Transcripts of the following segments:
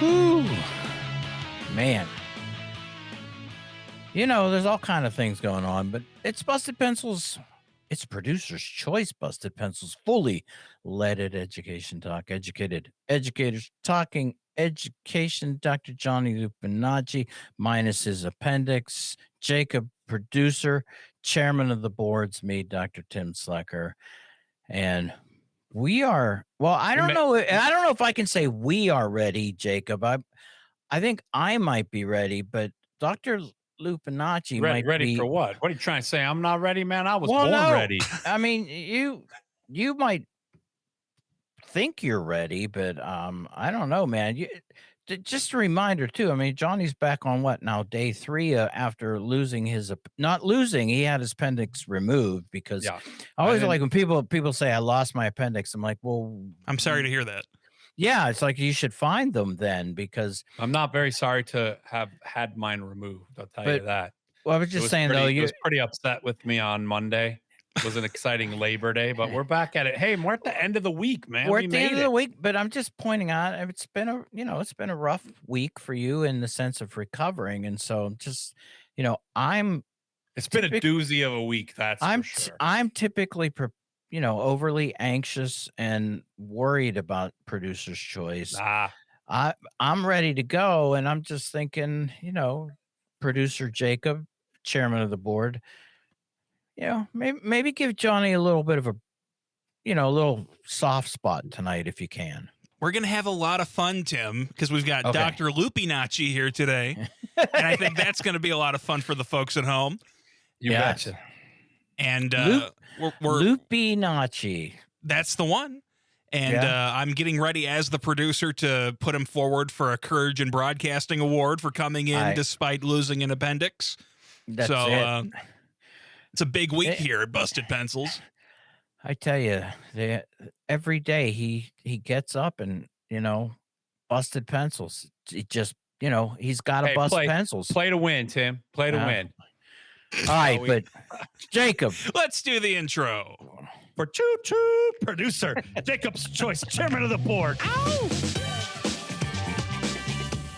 Whew. Man. You know, there's all kind of things going on, but it's Busted Pencils. It's Producer's Choice Busted Pencils, fully leaded education talk. Educated educators talking education. Dr. Johnny Lupinacci, minus his appendix. Jakob, producer, chairman of the boards, me, Dr. Tim Slekar. And we are, well, I don't know if I can say we are ready, Jakob. I think I might be ready, but Dr. Lupinacci might ready be for what? What are you trying to say? I'm not ready, man. I was born ready. I mean, you might think you're ready, but I don't know, man. Just a reminder too. I mean, Johnny's back on what now? Day 3 after losing his he had his appendix removed because I always like when people say I lost my appendix. I'm like, well, I'm sorry to hear that. Yeah, it's like you should find them then because I'm not very sorry to have had mine removed. I'll tell you that. Well, I was just saying though, he was pretty upset with me on Monday. It was an exciting Labor Day, but we're back at it. Hey, we're at the end of the week, man. We're at the end of the week, but I'm just pointing out it's been a rough week for you in the sense of recovering, and so just it's been a doozy of a week. That's for sure. I'm typically overly anxious and worried about Producer's Choice. I'm ready to go, and I'm just thinking, Producer Jakob, chairman of the board, maybe give Johnny a little bit of a little soft spot tonight if you can. We're going to have a lot of fun, Tim, because we've got Dr. Lupinacci here today, and I think that's going to be a lot of fun for the folks at home. You betcha. And we're Lupinacci. That's the one. And I'm getting ready as the producer to put him forward for a Courage in Broadcasting Award for coming in despite losing an appendix. That's it. It's a big week here at Busted Pencils. I tell you, every day he gets up and, busted pencils. He just, he's got to bust pencils. Play to win, Tim. Play to win. All right, but Jakob. Let's do the intro. For Choo-Choo, producer, Jakob's Choice, chairman of the board. Ow!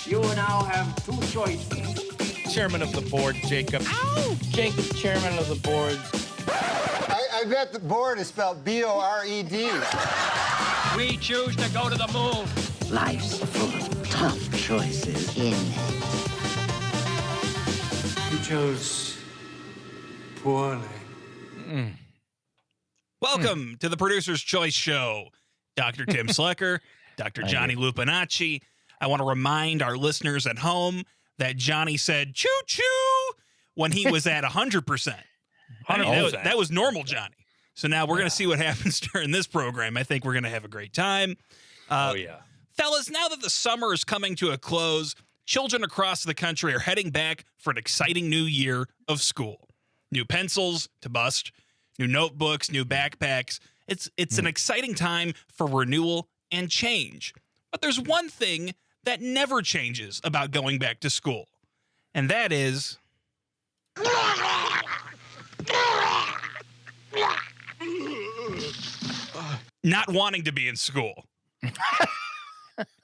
You now have 2 choices. Chairman of the board, Jakob. Ow! Jakob, chairman of the boards. I bet the board is spelled B-O-R-E-D. We choose to go to the moon. Life's full of tough choices in it. You chose poorly. Welcome to the Producer's Choice Show. Dr. Tim Slekar, Dr. Johnny Lupinacci. I want to remind our listeners at home that Johnny said choo-choo when he was at 100%. That was normal Johnny. So now we're going to see what happens during this program. I think we're going to have a great time. Fellas, now that the summer is coming to a close, children across the country are heading back for an exciting new year of school. New pencils to bust, new notebooks, new backpacks. It's an exciting time for renewal and change. But there's one thing that never changes about going back to school, and that is not wanting to be in school.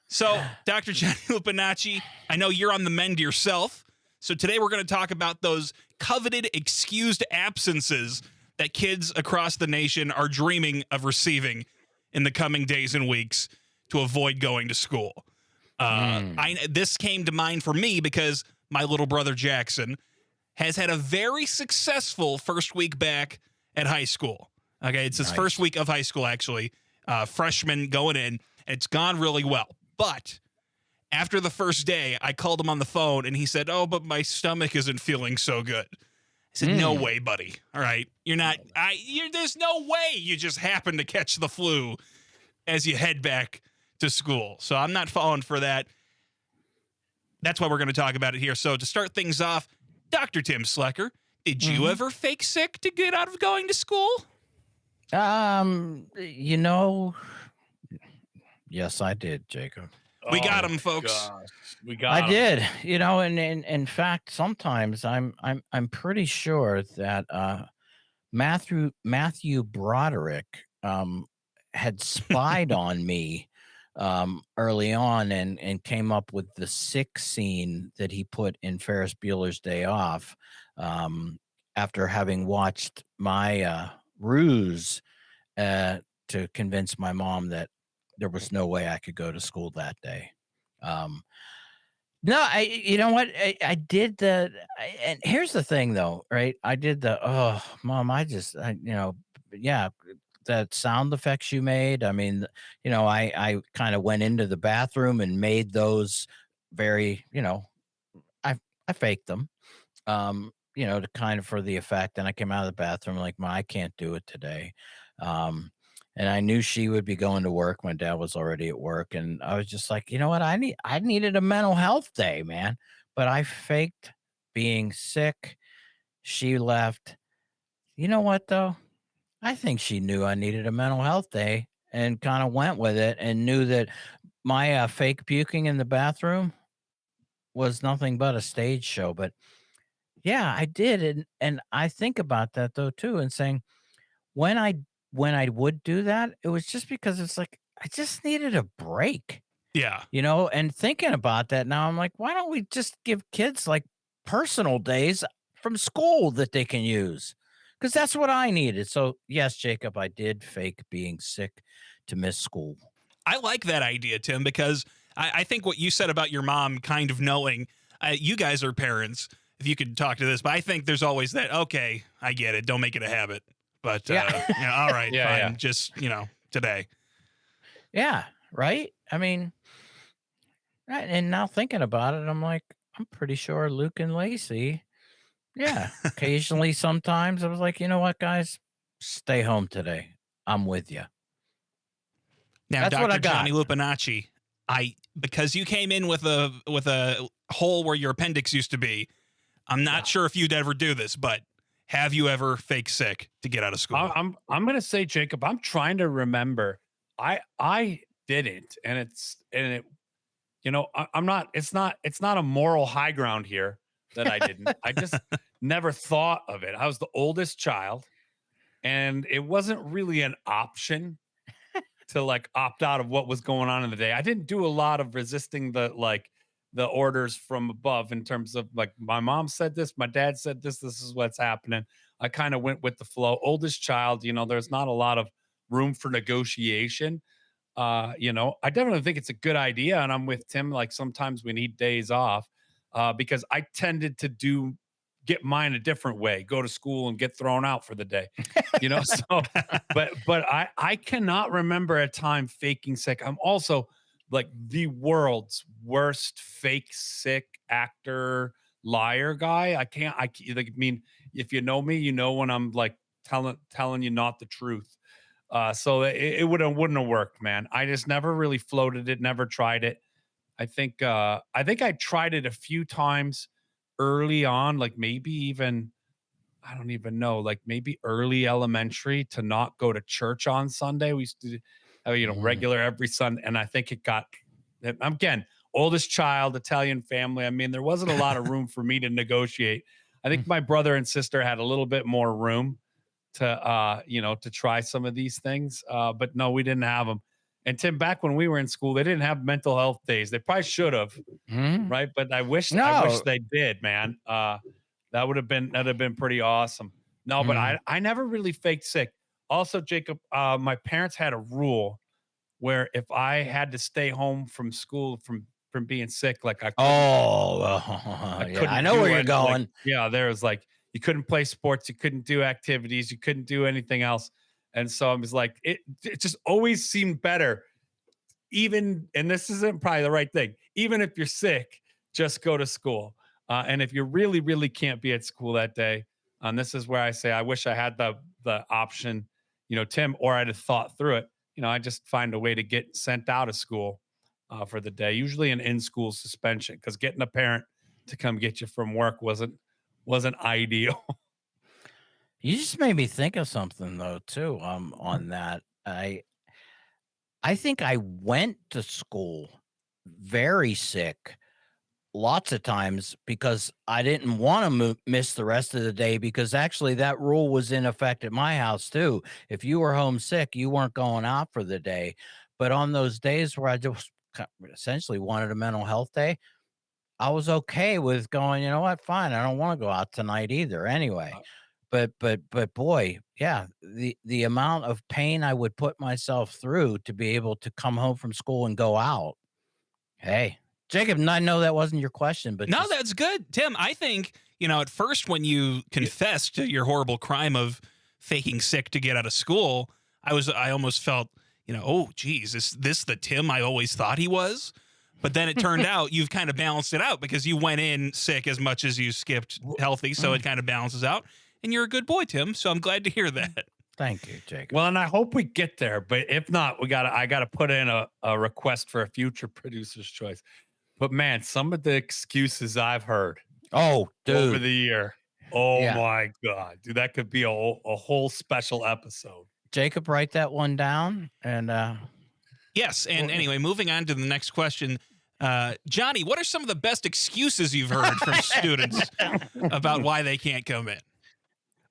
So, Dr. Johnny Lupinacci, I know you're on the mend yourself. So today we're going to talk about those coveted excused absences that kids across the nation are dreaming of receiving in the coming days and weeks to avoid going to school. This came to mind for me because my little brother Jackson has had a very successful first week back at high school. Okay, it's his first week of high school, actually. Freshman going in. It's gone really well. But after the first day, I called him on the phone, and he said, "Oh, but my stomach isn't feeling so good." I said, "No way, buddy. All right, you're not. There's no way you just happen to catch the flu as you head back to school. So I'm not falling for that." That's why we're going to talk about it here. So to start things off, Dr. Tim Slekar, did you ever fake sick to get out of going to school? Yes, I did, Jakob. We got him, folks. Gosh. We got him. I did, and in fact, sometimes I'm pretty sure that Matthew Broderick had spied on me early on, and came up with the sick scene that he put in Ferris Bueller's Day Off, after having watched my ruse uh, to convince my mom that there was no way I could go to school that day. Um, no, you know what? I did and here's the thing though, right? I did oh, mom, yeah, that sound effects you made. I mean, I kind of went into the bathroom and made those very, I, I faked them, to kind of for the effect. And I came out of the bathroom like, Ma, I can't do it today. Um, and I knew she would be going to work. My dad was already at work, and I was just like, you know what? I needed a mental health day, man. But I faked being sick. She left. You know what though? I think she knew I needed a mental health day and kind of went with it, and knew that my fake puking in the bathroom was nothing but a stage show. But yeah, I did, and I think about that though too, and saying when I when I would do that, it was just because it's like I just needed a break, Yeah. and thinking about that now, I'm like, why don't we just give kids like personal days from school that they can use? Because that's what I needed. So yes, Jacob, I did fake being sick to miss school. I like that idea, Tim, because I think what you said about your mom kind of knowing, you guys are parents, if you could talk to this, but I think there's always that, okay, I get it. Don't make it a habit. But, Yeah. all right, Yeah, fine. yeah. Just, today. Yeah, right. I mean, right, and now thinking about it, I'm like, I'm pretty sure Luke and Lacey. Yeah, occasionally, sometimes I was like, you know what, guys, stay home today. I'm with you. Now, That's what I Dr. got. Johnny Lupinacci, because you came in with a hole where your appendix used to be, I'm not sure if you'd ever do this, but have you ever fake sick to get out of school? I'm gonna say, Jacob, I'm trying to remember. I didn't, and I'm not. It's not a moral high ground here that I didn't. I just never thought of it. I was the oldest child, and it wasn't really an option to like opt out of what was going on in the day. I didn't do a lot of resisting the orders from above in terms of like my mom said this, my dad said this is what's happening. I kind of went with the flow. Oldest child, there's not a lot of room for negotiation. I definitely think it's a good idea, and I'm with Tim. Like sometimes we need days off because I tended to get mine a different way, go to school and get thrown out for the day, so but I cannot remember a time faking sick. I'm also like the world's worst fake sick actor liar guy. I mean, if you know me, when I'm like telling you not the truth. So it wouldn't have worked, man. I just never really floated it, never tried it. I think I tried it a few times early on, like maybe even I don't even know, like maybe early elementary to not go to church on Sunday. We used to, Mhm. regular every Sunday, and I think it got again oldest child, Italian family. I mean, there wasn't a lot of room for me to negotiate. I think my brother and sister had a little bit more room to try some of these things. But no, we didn't have them. And Tim, back when we were in school, they didn't have mental health days. They probably should have, Mhm. right? But I wish No. they did, man. That'd have been pretty awesome. No, but Mhm. I never really faked sick. Also, Jacob, my parents had a rule where if I had to stay home from school from being sick, like Oh, I yeah, I couldn't know do where you're any like going. yeah, there was like you couldn't play sports, you couldn't do activities, you couldn't do anything else. And so I was like, it just always seemed better. Even and this isn't probably the right thing. Even if you're sick, just go to school. And if you really, really can't be at school that day, and this is where I say I wish I had the option, Tim, or I'd have thought through it. I just find a way to get sent out of school for the day, usually an in-school suspension, because getting a parent to come get you from work wasn't ideal. You just made me think of something though too, on that. I think I went to school very sick lots of times because I didn't wanna miss the rest of the day, because actually that rule was in effect at my house too. If you were homesick, you weren't going out for the day. But on those days where I just essentially wanted a mental health day, I was okay with going, you know what, fine. I don't want to go out tonight either anyway. But boy, yeah, the amount of pain I would put myself through to be able to come home from school and go out. Hey, Jacob, and I know that wasn't your question, but No, that's good. Tim, I think, at first when you confessed to your horrible crime of faking sick to get out of school, I almost felt, oh, geez, is this the Tim I always thought he was? But then it turned out you've kind of balanced it out because you went in sick as much as you skipped healthy. So it kind of balances out. And you're a good boy, Tim. So I'm glad to hear that. thank you, Jacob. Well, and I hope we get there. But if not, I gotta put in a request for a future producer's choice. But man, some of the excuses I've heard Oh, over dude. the year. Oh Yeah. my God, dude, that could be a whole special episode. Jacob, write that one down. And Yes. And anyway, moving on to the next question. Johnny, what are some of the best excuses you've heard from students about why they can't come in?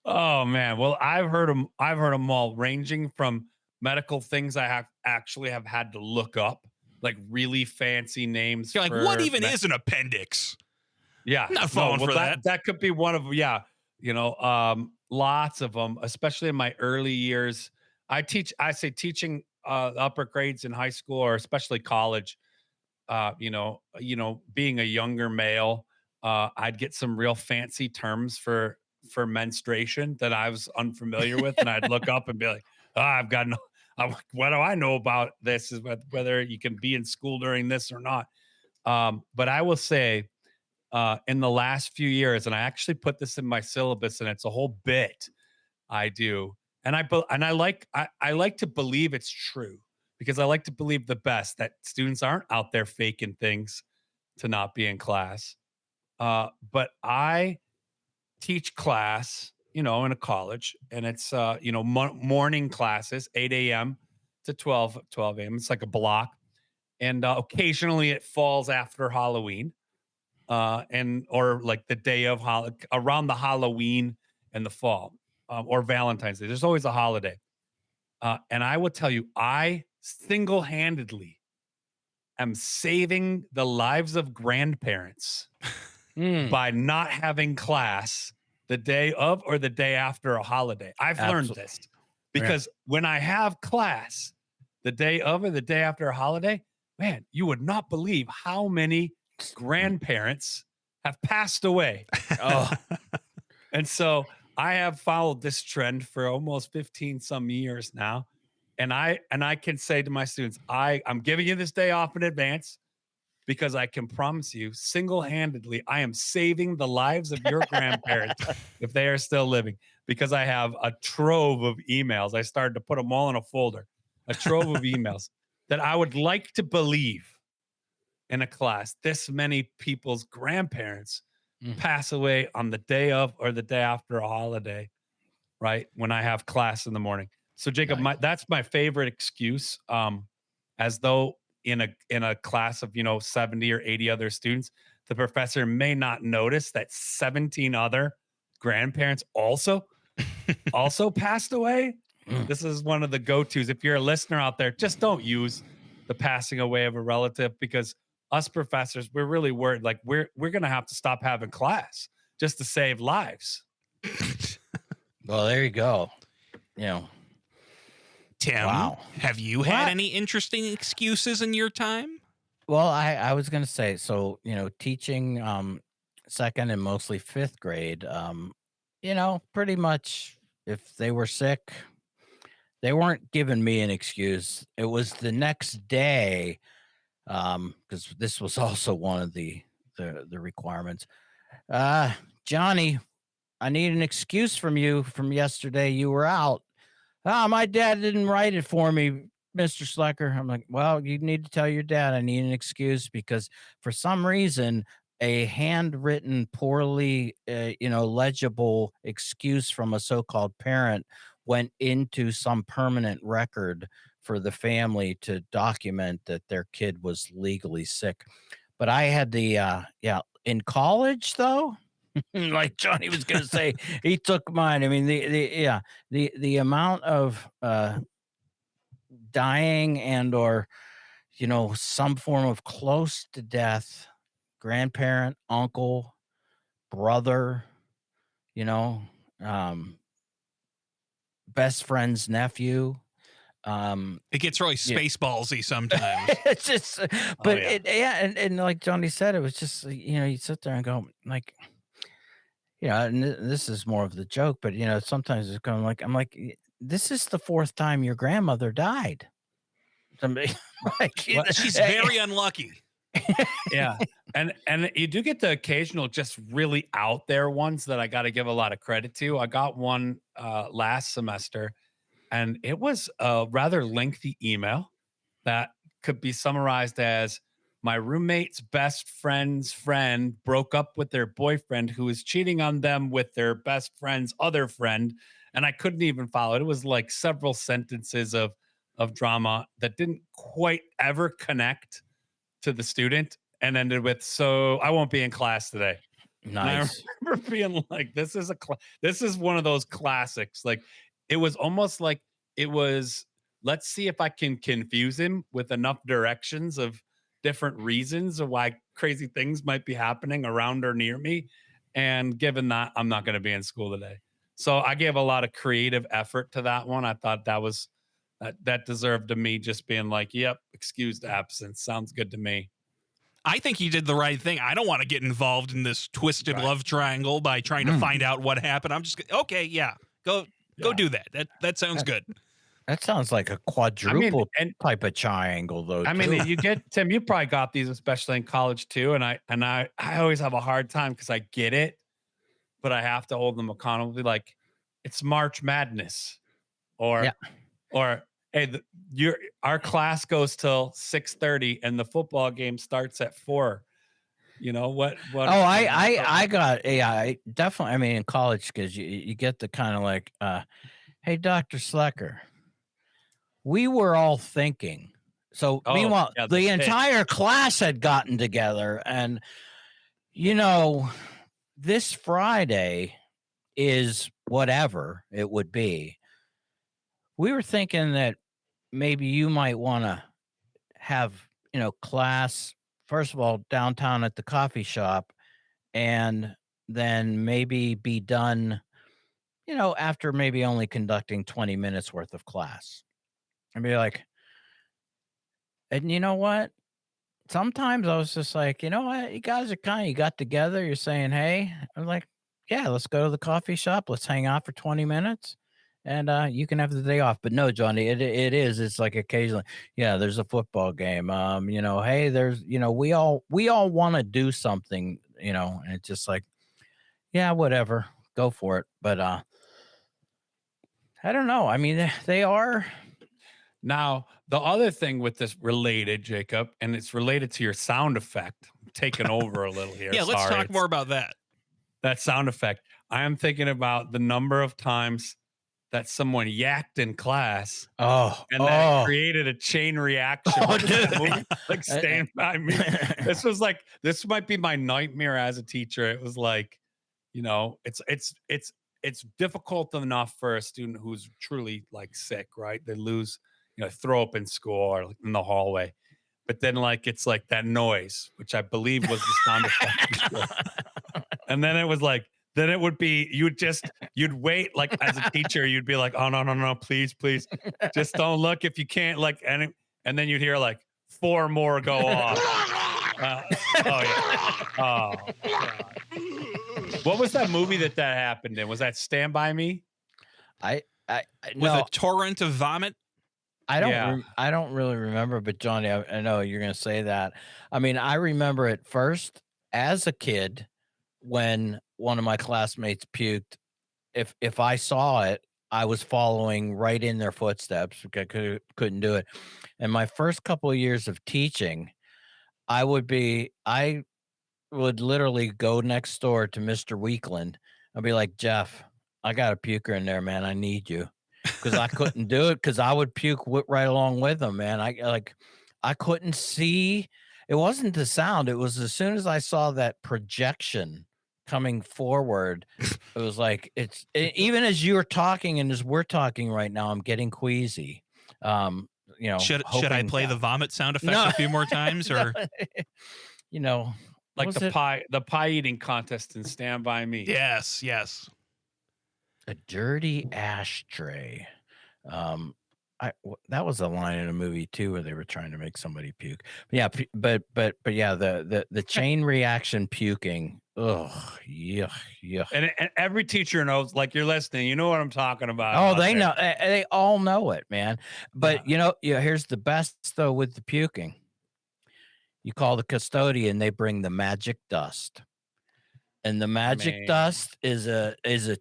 Oh man, well I've heard them all, ranging from medical things I have had to look up, like really fancy names. You're like, for what even me- is an appendix? Yeah, I'm not falling for that. That could be one of lots of them, especially in my early years. I say teaching upper grades in high school or especially college. Being a younger male, I'd get some real fancy terms for menstruation that I was unfamiliar with, and I'd look up and be like, I've got no. What do I know about this? Is whether you can be in school during this or not. But I will say, in the last few years, and I actually put this in my syllabus, and it's a whole bit I do, and I like to believe it's true because I like to believe the best that students aren't out there faking things to not be in class. But I teach class, in a college, and it's morning classes, 8 a.m. to 12 a.m. It's like a block, and occasionally it falls after Halloween. Or like the day of around the Halloween and the fall, or Valentine's Day. There's always a holiday. And I will tell you, I single-handedly am saving the lives of grandparents by not having class the day of or the day after a holiday. I've learned this because when I have class the day of or the day after a holiday, man, you would not believe how many grandparents have passed away. And so I have followed this trend for almost 15 some years now. And I can say to my students, I'm giving you this day off in advance because I can promise you single-handedly, I am saving the lives of your grandparents if they are still living, because I have a trove of emails. I started to put them all in a folder, a trove of emails that I would like to believe in a class, this many people's grandparents pass away on the day of or the day after a holiday, right? When I have class in the morning. So Jacob, that's my favorite excuse. As though in a class of 70 or 80 other students, the professor may not notice that 17 other grandparents also passed away. This is one of the go-tos. If you're a listener out there, just don't use the passing away of a relative, because us professors, we're really worried. Like we're going to have to stop having class just to save lives. well, there you go. Tim, Wow. have you had any interesting excuses in your time? Well, I was going to say, so, teaching second and mostly fifth grade, pretty much if they were sick, they weren't giving me an excuse. It was the next day, because this was also one of the requirements. Johnny, I need an excuse from you from yesterday. You were out. My dad didn't write it for me, Mr. Slekar. I'm like, well, you need to tell your dad I need an excuse because for some reason, a handwritten, poorly, legible excuse from a so-called parent went into some permanent record for the family to document that their kid was legally sick. But I had the, in college though, like Johnny was going to say, he took mine. I mean, the amount of dying and or some form of close to death, grandparent, uncle, brother, you know, um, best friend's nephew. It gets really Yeah. space ballsy sometimes. It's just, but and like Johnny said, it was just you sit there and go like, and this is more of the joke, but sometimes it's going like I'm like, this is the fourth time your grandmother died. Somebody like Well, She's very unlucky. Yeah. And you do get the occasional just really out there ones that I got to give a lot of credit to. I got one last semester, and it was a rather lengthy email that could be summarized as my roommate's best friend's friend broke up with their boyfriend who was cheating on them with their best friend's other friend. And I couldn't even follow it. It was like several sentences of drama that didn't quite ever connect to the student, and ended with, so I won't be in class today. nice. And I remember being like, this is one of those classics. Like, it was almost like it was, let's see if I can confuse him with enough directions of different reasons of why crazy things might be happening around or near me. And given that I'm not going to be in school today. So I gave a lot of creative effort to that one. I thought that deserved to me just being like, yep, excused absence. Sounds good to me. I think he did the right thing. I don't want to get involved in this twisted Right. love triangle by trying to find out what happened. I'm just okay. Yeah, go do that. That sounds good. That sounds like a quadruple type of triangle, though. I mean, you get Tim. You probably got these, especially in college too. And I always have a hard time because I get it, but I have to hold them accountable. Be like, it's March Madness, or hey, our class goes till 6:30, and the football game starts at 4. You know what? Oh, I got I definitely. I mean, in college, because you get the kind of like, hey, Dr. Slekar, we were all thinking. So meanwhile, yeah, the pitch. entire class had gotten together, and this Friday is whatever it would be. We were thinking that maybe you might want to have, class, first of all, downtown at the coffee shop, and then maybe be done, after maybe only conducting 20 minutes worth of class. And be like, and you know what? Sometimes I was just like, you know what? You guys are you got together, you're saying, hey, I'm like, yeah, let's go to the coffee shop. Let's hang out for 20 minutes. And you can have the day off. But no, Johnny, it's like occasionally, yeah, there's a football game. Hey, there's, we all want to do something, and it's just like, yeah, whatever, go for it. But I don't know. I mean, they are. Now, the other thing with this related, Jacob, and it's related to your sound effect. I'm taking over a little here. Yeah, let's Sorry. talk more about that. That sound effect. I am thinking about the number of times that someone yacked in class. And that created a chain reaction. Like, Stand By Me. This might be my nightmare as a teacher. It was like, it's difficult enough for a student who's truly like sick, right? They lose, throw up in school or in the hallway. But then it's like that noise, which I believe was the sound effect. And then it was like, then it would be, you'd wait, like, as a teacher, you'd be like, oh, no, please, just don't look if you can't, like, and then you'd hear like 4 more go off. Oh, yeah. Oh, God. What was that movie that happened in? Was that Stand By Me? I With a torrent of vomit? I don't really remember, but Johnny, I know you're going to say that. I mean, I remember it first as a kid when one of my classmates puked. If I saw it, I was following right in their footsteps because I couldn't do it. And my first couple of years of teaching, I would literally go next door to Mr. Weekland. I'd be like, Jeff, I got a puker in there, man. I need you. Because I couldn't do it because I would puke right along with them, man. I couldn't see. It wasn't the sound. It was as soon as I saw that projection coming forward, it was like even as you were talking and as we're talking right now, I'm getting queasy. Should I hoping play the that- vomit sound effect No. a few more times, or what Like was the it? pie eating contest in Stand By Me. yes, yes. A dirty ashtray. That was a line in a movie too where they were trying to make somebody puke. But yeah, but yeah, the chain reaction puking. Ugh, yuck, yuck. And every teacher knows, like, you're listening, you know what I'm talking about. Oh, out they there. know. They all know it, man. But here's the best though with the puking. You call the custodian, they bring the magic dust. And the magic Man. dust is a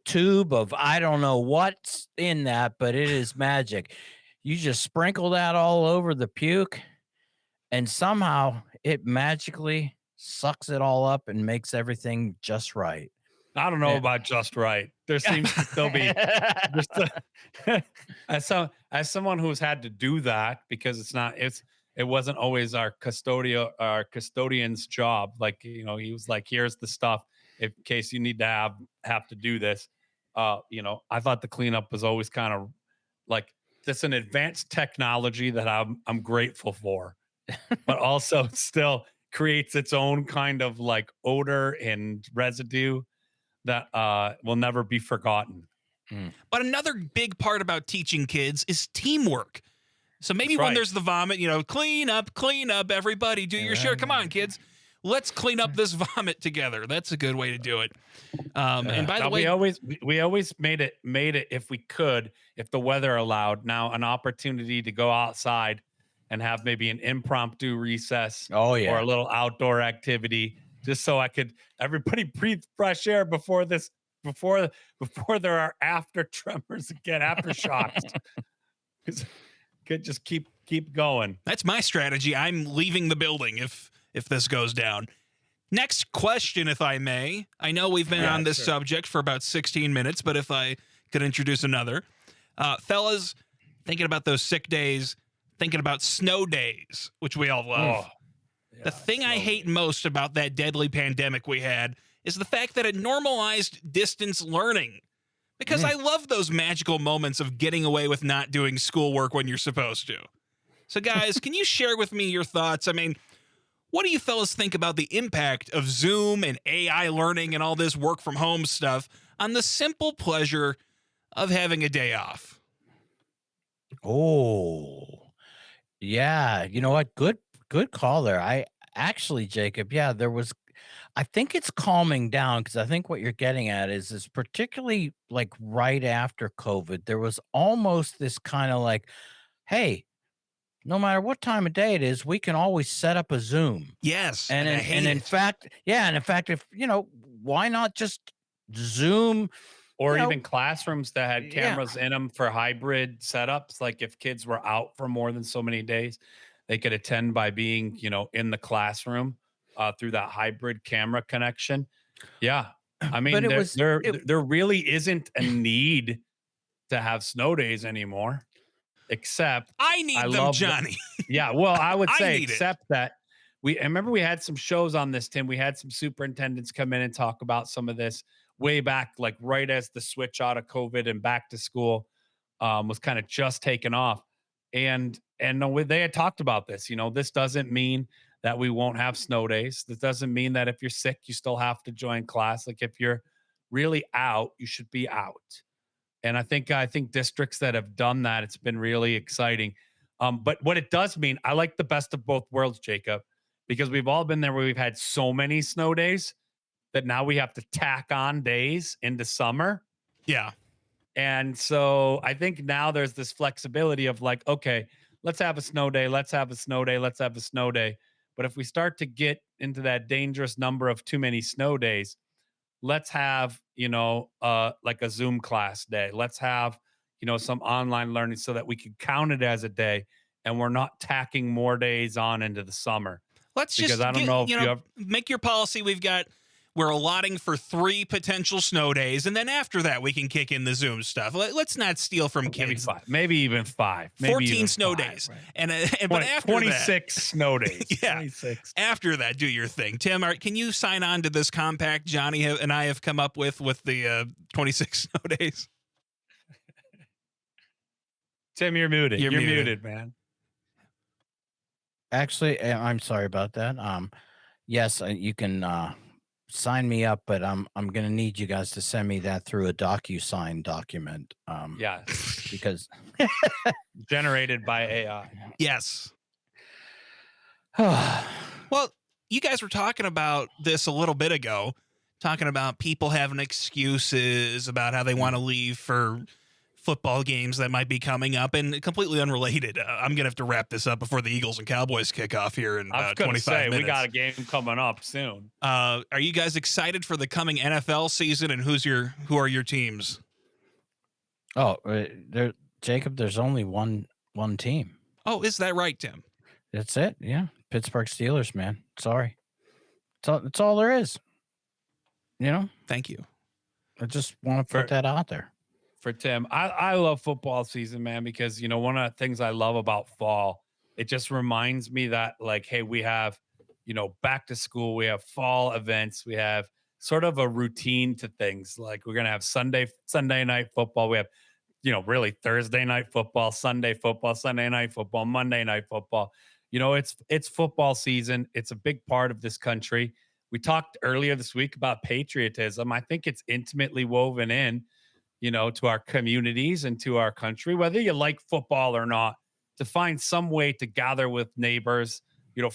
tube of I don't know what's in that, but it is magic. You just sprinkle that all over the puke, and somehow it magically sucks it all up and makes everything just right. I don't know Yeah. about just right. There seems to still be just as someone who's had to do that, because it wasn't always our custodian's job. Like, he was like, here's the stuff in case you need to have to do this. I thought the cleanup was always kind of like just an advanced technology that I'm grateful for, but also it still creates its own kind of like odor and residue that will never be forgotten. But another big part about teaching kids is teamwork. So maybe That's when right. there's the vomit, clean up, everybody do your share. Come on, kids. Let's clean up this vomit together. That's a good way to do it. And by the Now, way, we always made it if we could, if the weather allowed. Now an opportunity to go outside and have maybe an impromptu recess Oh yeah. or a little outdoor activity, just so everybody breathe fresh air before there are after tremors again, aftershocks. Could just keep going. that's my strategy. I'm leaving the building if this goes down. Next question, if I may. I know we've been on this subject for about 16 minutes, but if I could introduce another. Fellas, thinking about those sick days, thinking about snow days, which we all love. The thing I hate most about that deadly pandemic we had is the fact that it normalized distance learning. Because I love those magical moments of getting away with not doing schoolwork when you're supposed to. So guys, can you share with me your thoughts? I mean, what do you fellas think about the impact of Zoom and AI learning and all this work from home stuff on the simple pleasure of having a day off? Oh, yeah. You know what? Good call there. I actually, Jacob, yeah, I think it's calming down because I think what you're getting at is particularly like right after COVID, there was almost this kind of like, hey, no matter what time of day it is, we can always set up a Zoom. Yes. And I in, hate and in it. fact, if why not just Zoom? Or You know, even classrooms that had yeah. cameras in them for hybrid setups. Like if kids were out for more than so many days, they could attend by being, in the classroom through that hybrid camera connection. Yeah. I mean, there really isn't a need to have snow days anymore, except I need them, love Johnny. yeah. Well, I would I say, need it. except that I remember we had some shows on this, Tim. We had some superintendents come in and talk about some of this way back, like right as the switch out of COVID and back to school was kind of just taken off. And they had talked about this. This doesn't mean that we won't have snow days. This doesn't mean that if you're sick, you still have to join class. Like if you're really out, you should be out. And I think districts that have done that, it's been really exciting. But what it does mean, I like the best of both worlds, Jacob, because we've all been there where we've had so many snow days that now we have to tack on days into summer. Yeah. And so I think now there's this flexibility of like, okay, let's have a snow day. Let's have a snow day. Let's have a snow day. But if we start to get into that dangerous number of too many snow days, let's have, like a Zoom class day. Let's have, some online learning so that we can count it as a day and we're not tacking more days on into the summer. Let's Because just I don't know if you have, make your policy. We're allotting for 3 potential snow days, and then after that we can kick in the Zoom stuff. Let's not steal from maybe kids. 5, maybe even 5, maybe 14 even snow 5, days, right? and but after 26 snow days. Yeah. 26. after that, do your thing. Tim, can you sign on to this compact Johnny and I have come up with the 26 snow days? Tim, you're muted. You're You're muted. muted, man. Actually, I'm sorry about that. Yes, you can sign me up, but I'm gonna need you guys to send me that through a DocuSign document. Yes, Because generated by AI. Yes. Well, you guys were talking about this a little bit ago, talking about people having excuses about how they want to leave for football games that might be coming up, and completely unrelated. I'm gonna have to wrap this up before the Eagles and Cowboys kick off here in I was about going to 25 say minutes. we got a game coming up soon. Are you guys excited for the coming NFL season, and who are your teams? Jacob, there's only one team. Oh, is that right, Tim? That's it. Yeah, Pittsburgh Steelers, man. Sorry, it's all there is. You know, Thank you. I just want to put that out there. For Tim, I love football season, man, because one of the things I love about fall, it just reminds me that, like, hey, we have back to school, we have fall events, we have sort of a routine to things. Like, we're gonna have Sunday night football, we have really Thursday night football, Sunday night football, Monday night football. It's football season. It's a big part of this country. We talked earlier this week about patriotism. I think it's intimately woven in to our communities and to our country, whether you like football or not, to find some way to gather with neighbors,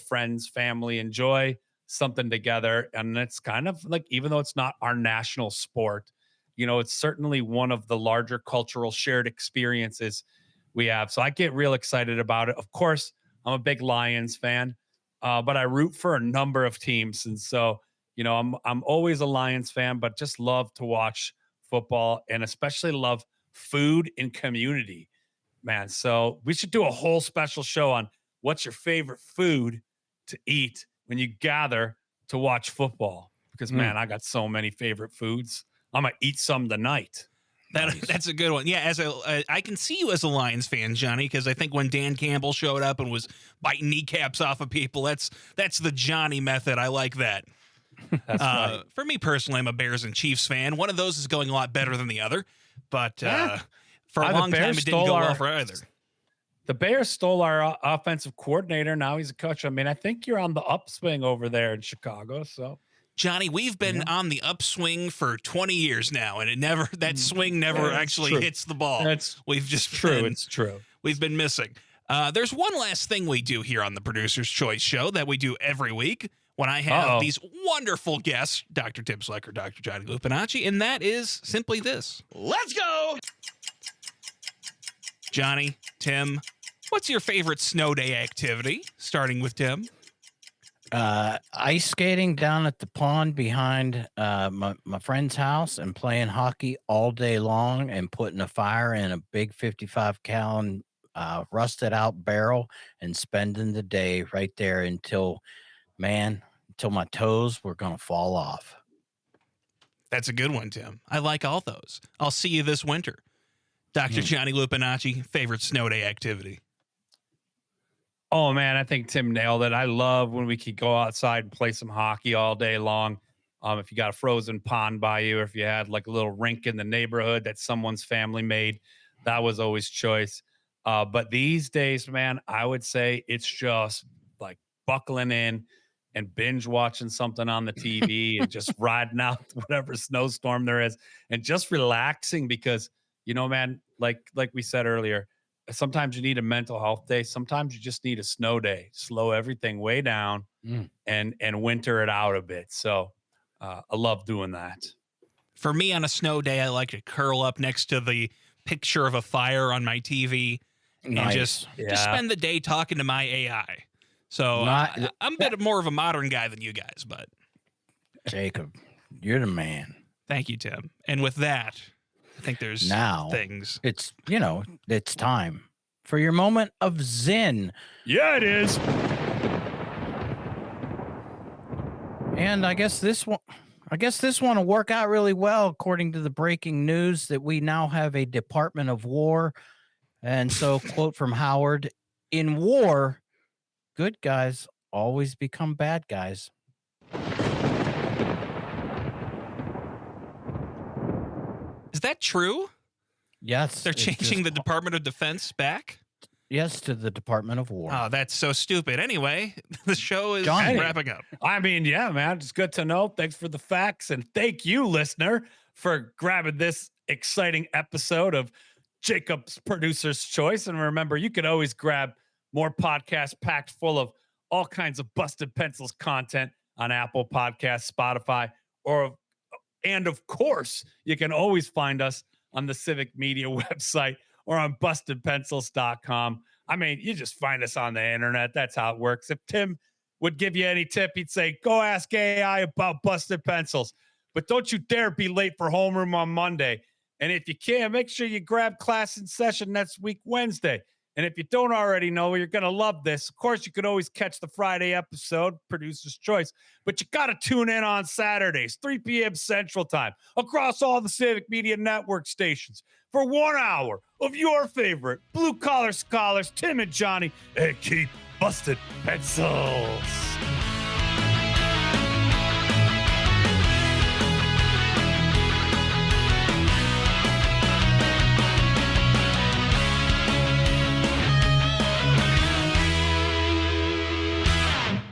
friends, family, enjoy something together. And it's kind of like, even though it's not our national sport, it's certainly one of the larger cultural shared experiences we have. So I get real excited about it. Of course, I'm a big Lions fan, but I root for a number of teams. And so, I'm always a Lions fan, but just love to watch football, and especially love food and community, man. So we should do a whole special show on what's your favorite food to eat when you gather to watch football, because man, I got so many favorite foods. I'm gonna eat some tonight. That's a good one. Yeah, I can see you as a Lions fan, Johnny, because I think when Dan Campbell showed up and was biting kneecaps off of people, that's the Johnny method. I like that. That's right. For me personally, I'm a Bears and Chiefs fan. One of those is going a lot better than the other, but for a long time it didn't go well for either. The Bears stole our offensive coordinator. Now he's a coach. I mean, I think you're on the upswing over there in Chicago. So, Johnny, we've been on the upswing for 20 years now, and that swing never actually hits the ball. It's true. We've been missing. There's one last thing we do here on the Producer's Choice show that we do every week when I have these wonderful guests, Dr. Tim Slekar, Dr. Johnny Lupinacci, and that is simply this. Let's go! Johnny, Tim, what's your favorite snow day activity? Starting with Tim. Ice skating down at the pond behind my friend's house and playing hockey all day long and putting a fire in a big 55-gallon rusted out barrel and spending the day right there until my toes were going to fall off. That's a good one, Tim. I like all those. I'll see you this winter. Dr. Johnny Lupinacci, favorite snow day activity? Oh, man, I think Tim nailed it. I love when we could go outside and play some hockey all day long. If you got a frozen pond by you, or if you had like a little rink in the neighborhood that someone's family made, that was always choice. But these days, man, I would say it's just like buckling in and binge watching something on the TV and just riding out whatever snowstorm there is and just relaxing because, man, like we said earlier, sometimes you need a mental health day. Sometimes you just need a snow day, slow everything way down and winter it out a bit. So I love doing that. For me on a snow day, I like to curl up next to the picture of a fire on my TV and just spend the day talking to my AI. So I'm a bit more of a modern guy than you guys, but Jacob, you're the man. Thank you, Tim. And with that, I think there's things. It's it's time for your moment of zen. Yeah, it is. And I guess this one will work out really well according to the breaking news that we now have a Department of War. And so, quote from Howard, in war, good guys always become bad guys. Is that true? Yes. They're changing the Department of Defense back? Yes to the Department of War. Oh, that's so stupid. Anyway, the show is Johnny. wrapping up. I mean, yeah, man, it's good to know. Thanks for the facts. And thank you, listener, for grabbing this exciting episode of Jacob's Producer's Choice. And remember, you can always grab more podcasts packed full of all kinds of Busted Pencils content on Apple Podcasts, Spotify, and of course, you can always find us on the Civic Media website or on bustedpencils.com. I mean, you just find us on the internet. That's how it works. If Tim would give you any tip, he'd say, go ask AI about Busted Pencils. But don't you dare be late for homeroom on Monday. And if you can, make sure you grab class in session next week, Wednesday. And if you don't already know, you're going to love this. Of course, you could always catch the Friday episode, Producer's Choice, but you got to tune in on Saturdays, 3 p.m. Central Time, across all the Civic Media Network stations for 1 hour of your favorite blue-collar scholars, Tim and Johnny, and keep busted pencils.